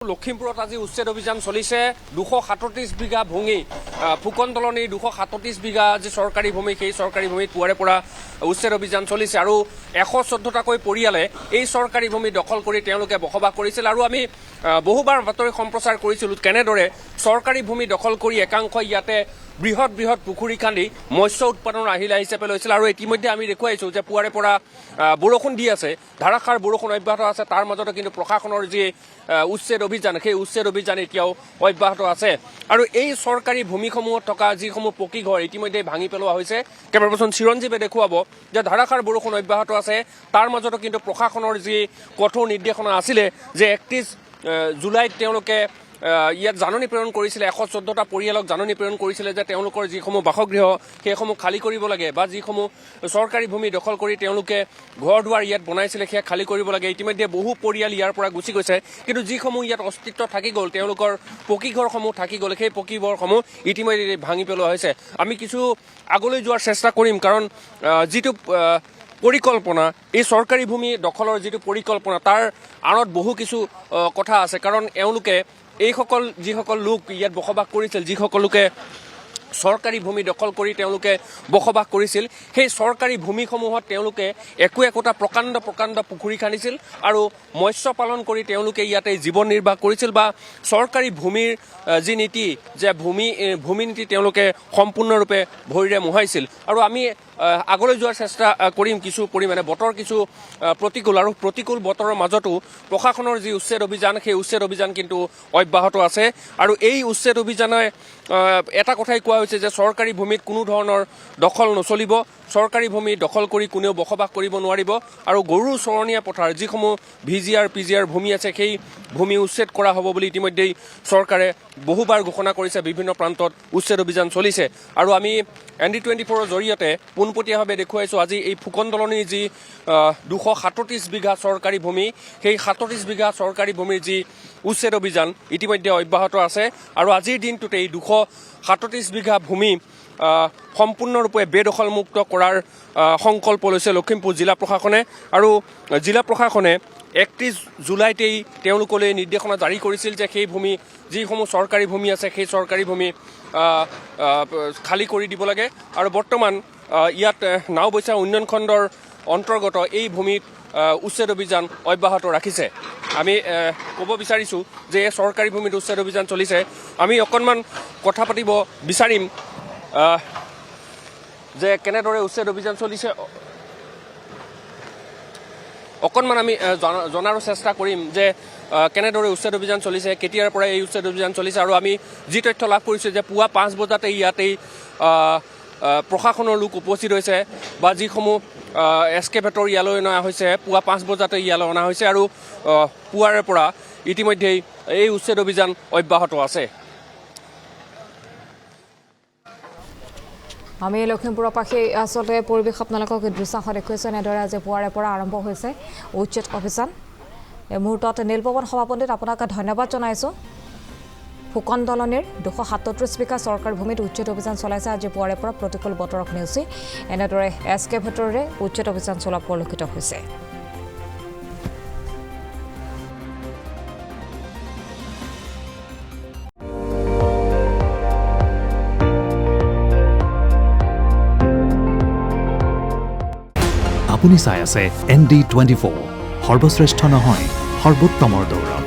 লখিমপুৰত আজি উচ্ছেদ অভিযান চলিছে 237 বিঘা ভূমি ফুকন দলনিৰ 237 বিঘা যে চৰকাৰী ভূমি সেই চৰকাৰী ভূমিত পুৱাৰে পৰা উচ্ছেদ অভিযান চলিছে আৰু 114টাকৈ পৰিয়ালে এই চৰকাৰী ভূমি দখল কৰি তেওঁলোকে বসবাস কৰিছিল আৰু আমি বহুবাৰ বাতৰি সম্প্ৰচাৰ কৰিছিলো কেনেদৰে চৰকাৰী ভূমি দখল কৰি একাংশ ইয়াতে বৃহৎ বৃহৎ পুখুৰী খান্দি মৎস্য উৎপাদনৰ আহিলা হিচাপে লৈছিল আৰু ইতিমধ্যে আমি দেখুৱাইছো যে পুৱাৰে পৰা বৰষুণ দি আছে ধাৰাসাৰ বৰষুণ অব্যাহত আছে তাৰ মাজতে কিন্তু প্ৰশাসনৰ যি উচ্ছেদ অভিযান সেই উচ্ছেদ অভিযান এতিয়াও অব্যাহত আছে আৰু এই চৰকাৰী ভূমিসমূহত থকা যিসমূহ পকী ঘৰ ইতিমধ্যে ভাঙি পেলোৱা হৈছে কেমেৰাপাৰ্চন চিৰঞ্জীৱে দেখুৱাব যে ধাৰাসাৰ বৰষুণ অব্যাহত আছে তাৰ মাজতে কিন্তু প্ৰশাসনৰ যি কঠোৰ নিৰ্দেশনা আছিলে যে 31 জুলাইত তেওঁলোকে ইয়াত জাননী প্ৰেৰণ কৰিছিলে 114টা পৰিয়ালক জাননী প্ৰেৰণ কৰিছিলে যে তেওঁলোকৰ যিসমূহ বাসগৃহ সেইসমূহ খালী কৰিব লাগে বা যিসমূহ চৰকাৰী ভূমি দখল কৰি তেওঁলোকে ঘৰ দুৱাৰ ইয়াত বনাইছিলে সেয়া খালী কৰিব লাগে ইতিমধ্যে বহু পৰিয়াল ইয়াৰ পৰা গুচি গৈছে কিন্তু যিসমূহ ইয়াত অস্তিত্ব থাকি গ'ল তেওঁলোকৰ পকী ঘৰসমূহ থাকি গ'ল সেই পকী ঘৰসমূহ ইতিমধ্যে ভাঙি পেলোৱা হৈছে আমি কিছু আগলৈ যোৱাৰ চেষ্টা কৰিম কাৰণ যিটো পৰিকল্পনা এই চৰকাৰী ভূমি দখলৰ যিটো পৰিকল্পনা তাৰ আঁৰত বহু কিছু কথা আছে কাৰণ এওঁলোকে এইসকল যিসকল লোক ইয়াত বসবাস কৰিছিল যিসকল লোকে চৰকাৰী ভূমি দখল কৰি তেওঁলোকে বসবাস কৰিছিল সেই চৰকাৰী ভূমিসমূহত তেওঁলোকে একোটা প্ৰকাণ্ড পুখুৰী খান্দিছিল আৰু মৎস্য পালন কৰি তেওঁলোকে ইয়াতে জীৱন নিৰ্বাহ কৰিছিল বা চৰকাৰী ভূমিৰ যি নীতি যে ভূমি নীতি তেওঁলোকে সম্পূৰ্ণৰূপে ভৰিৰে মোহাইছিল আৰু আমি আগলৈ যোৱাৰ চেষ্টা কৰিম কিছু পৰিমাণে বতৰ কিছু প্ৰতিকূল আৰু প্ৰতিকূল বতৰৰ মাজতো প্ৰশাসনৰ যি উচ্ছেদ অভিযান সেই উচ্ছেদ অভিযান কিন্তু অব্যাহত আছে আৰু এই উচ্ছেদ অভিযানে এটা কথাই কোৱা হৈছে যে চৰকাৰী ভূমিত কোনো ধৰণৰ দখল নচলিব চৰকাৰী ভূমি দখল কৰি কোনেও বসবাস কৰিব নোৱাৰিব আৰু গৰু চৰণীয়া পথাৰ যিসমূহ ভিজিআৰ পিজিআৰ ভূমি আছে সেই ভূমি উচ্ছেদ কৰা হ'ব বুলি ইতিমধ্যেই চৰকাৰে বহুবাৰ ঘোষণা কৰিছে বিভিন্ন প্ৰান্তত উচ্ছেদ অভিযান চলিছে আৰু আমি ND24ৰ জৰিয়তে পোনপটীয়াভাৱে দেখুৱাইছোঁ আজি এই ফুকন দলনিৰ যি 237 বিঘা চৰকাৰী ভূমি সেই 37 বিঘা চৰকাৰী ভূমিৰ যি উচ্ছেদ অভিযান ইতিমধ্যে অব্যাহত আছে আৰু আজিৰ দিনটোতেই 237 বিঘা ভূমি সম্পূৰ্ণৰূপে বেদখলমুক্ত কৰাৰ সংকল্প লৈছে লখিমপুৰ জিলা প্ৰশাসনে আৰু জিলা প্ৰশাসনে 31 জুলাইতেই তেওঁলোকলৈ নিৰ্দেশনা জাৰি কৰিছিল যে সেই ভূমি যিসমূহ চৰকাৰী ভূমি আছে সেই চৰকাৰী ভূমি খালী কৰি দিব লাগে আৰু বৰ্তমান ইয়াত নাওবৈচা উন্নয়ন খণ্ডৰ অন্তৰ্গত এই ভূমিত উচ্ছেদ অভিযান অব্যাহত ৰাখিছে আমি ক'ব বিচাৰিছোঁ যে চৰকাৰী ভূমিত উচ্ছেদ অভিযান চলিছে আমি অকণমান কথা পাতিব বিচাৰিম যে কেনেদৰে উচ্ছেদ অভিযান চলিছে অকণমান আমি জনাৰো চেষ্টা কৰিম যে কেনেদৰে উচ্ছেদ অভিযান চলিছে কেতিয়াৰ পৰা এই উচ্ছেদ অভিযান চলিছে আৰু আমি যি তথ্য লাভ কৰিছোঁ যে পুৱা 5 বজাতে ইয়াতেই প্ৰশাসনৰ লোক উপস্থিত হৈছে বা যিসমূহ এস্কেভেটৰ ইয়ালৈ অনা হৈছে পুৱা 5 বজাতে ইয়ালৈ অনা হৈছে আৰু পুৱাৰে পৰা ইতিমধ্যেই এই উচ্ছেদ অভিযান অব্যাহত আছে আমি লখিমপুৰৰ পাখি আচলতে পৰিৱেশ আপোনালোকক দৃশ্যাংশ দেখুৱাইছে এনেদৰে আজি পুৱাৰে পৰা আৰম্ভ হৈছে উচ্ছেদ অভিযান এই মুহূৰ্তত নীলপৱন সভাপতিত আপোনাক ধন্যবাদ জনাইছোঁ ফুকন দলনিৰ 237 বিঘা চৰকাৰী ভূমিত উচ্ছেদ অভিযান চলাইছে আজি পুৱাৰে পৰা প্ৰতিকূল বতৰক নেওচি এনেদৰে এস্কেভেটৰে উচ্ছেদ অভিযান চলোৱা পৰিলক্ষিত হৈছে আপুনি চাই আছে ND24 সৰ্বশ্ৰেষ্ঠ নহয় সৰ্বোত্তমৰ দৌৰ